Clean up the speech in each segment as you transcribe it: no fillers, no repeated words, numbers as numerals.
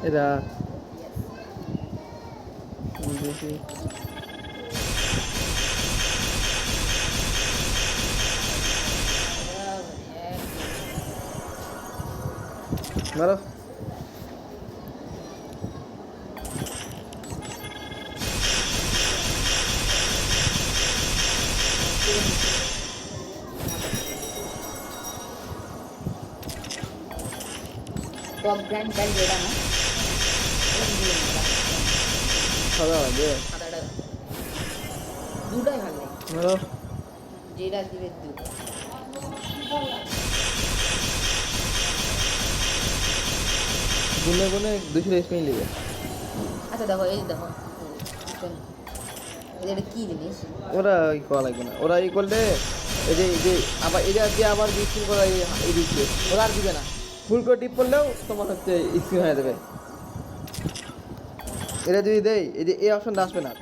এরা দেখি মারো টপ গ্র্যান্ড গাড়ি যেটা না সাদা হবে সাদাটা দুটাই ভালো লাগে মারো যেটা দিবে দু গুনে গুনে 200 স্পিন নেবে আচ্ছা দেখো এই দেখো এটা কি জিনিস ওরা ওই করা লাগবে না ওরা এই করলে এই যে আবার এটা দিয়ে আবার বিক্রি করা এই দিচ্ছে ওরা আর দিবে না ফুল করে টিপ করলেও তোমার হচ্ছে স্ক্রিন হয়ে যাবে এটা যদি দেয় এই যে এই অপশনটা আসবে না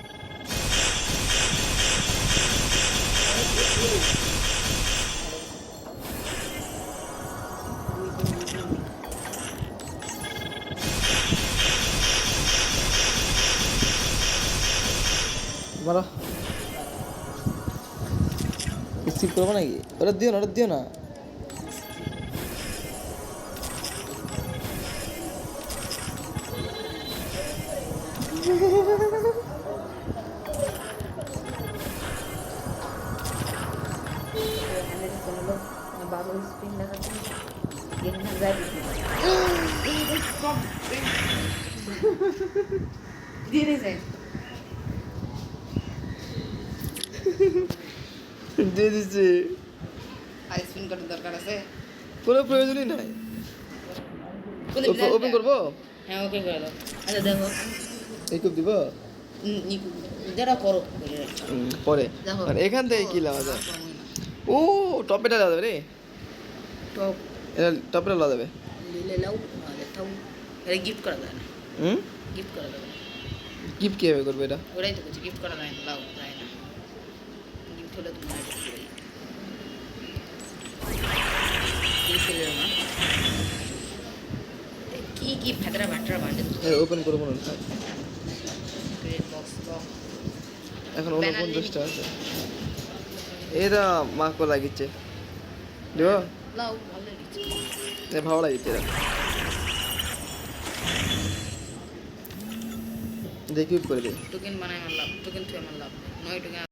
মারো স্কিপ করবো নাকি ওটা দিও না বাবল স্পিন লাগাতে এখানে যাই দিয়ে দিয়েছে দিয়ে দিচ্ছি আর স্পিন করার দরকার আছে কোনো প্রয়োজনই নাই ওপেন করবো হ্যাঁ ওকে করে দাও আচ্ছা দেখো এই কুপ দিব যেটা করো পরে দেখো আর এখান থেকে কি লাওয়া যায় ও টপেটা লাওয়া যাবে রে টপ এটা টপেটা লাওয়া যাবে লিলে লাও নাহলে তাও এটা গিফট করা যায় না গিফট করা যাবে না গিফট কিভাবে করবে এটা ওরাই তো বলছি গিফট করা যায় না লাও যায় না গিফট হলে তুমি কি কি ফাদরা বাটরা বান্ডেল ওপেন করবো না গ্রেট বক্স বক্স এখন 49টা আছে এরা মাকো লাগিচ্ছে দেব লাও ভালো লাগছে ভালো লাগিচ্ছে এরা দেখি করে দে টোকেন বানাই আমার লাভ টোকেন তুই আমার লাভ 9 টোকেন